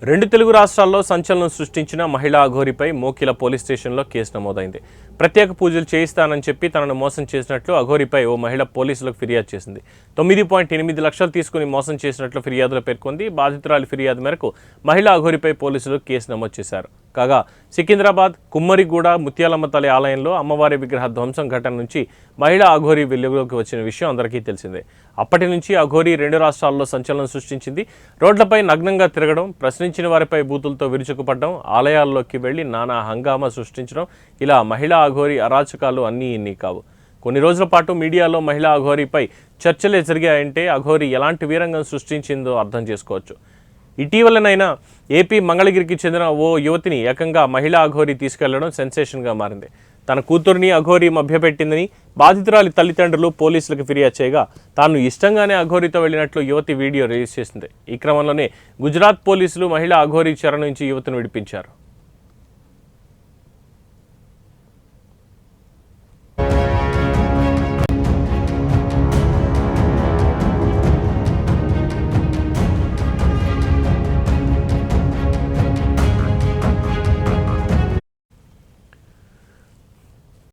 రెండు తెలుగు రాష్ట్రాల్లో సంచలనం సృష్టించిన మహిళా అఘోరిపై మోకిల పోలీస్ స్టేషన్లో కేసు నమోదైంది. ప్రత్యేక పూజలు చేయిస్తానని చెప్పి తనను మోసం చేసినట్లు అఘోరిపై ఓ మహిళ పోలీసులకు ఫిర్యాదు చేసింది. 9.8 లక్షలు తీసుకుని మోసం చేసినట్లు ఫిర్యాదులో పేర్కొంది. బాధితురాలి ఫిర్యాదు మేరకు మహిళా అఘోరిపై పోలీసులు కేసు నమోదు చేశారు. కాగా సికింద్రాబాద్ కుమ్మరిగూడ ముత్యాలమ్మ తల్లి ఆలయంలో అమ్మవారి విగ్రహ ధ్వంసం ఘటన నుంచి మహిళా అఘోరి వెలుగులోకి వచ్చిన విషయం అందరికీ తెలిసిందే. అప్పటి నుంచి అఘోరి రెండు రాష్ట్రాల్లో సంచలనం సృష్టించింది. రోడ్లపై నగ్నంగా తిరగడం, ప్రశ్నించిన వారిపై బూతులతో విరుచుకుపడడం, ఆలయాల్లోకి వెళ్లి నానా హంగామా సృష్టించడం, ఇలా మహిళా అఘోరి అరాచకాలు అన్నీ ఇన్ని కావు. కొన్ని రోజుల పాటు మీడియాలో మహిళా అఘోరిపై చర్చలే జరిగాయంటే అఘోరి ఎలాంటి వీరంగం సృష్టించిందో అర్థం చేసుకోవచ్చు. ఇటీవలనైనా ఏపీ మంగళగిరికి చెందిన ఓ యువతిని ఏకంగా మహిళా అఘోరి తీసుకెళ్లడం సెన్సేషన్గా మారింది. తన కూతుర్ని అఘోరి మభ్యపెట్టిందని బాధితురాలి తల్లిదండ్రులు పోలీసులకు ఫిర్యాదు చేయగా తాను ఇష్టంగానే అఘోరితో వెళ్లినట్లు యువతి వీడియో రిలీజ్ చేసింది. ఈ క్రమంలోనే గుజరాత్ పోలీసులు మహిళా అఘోరి చెర నుంచి యువతిని విడిపించారు.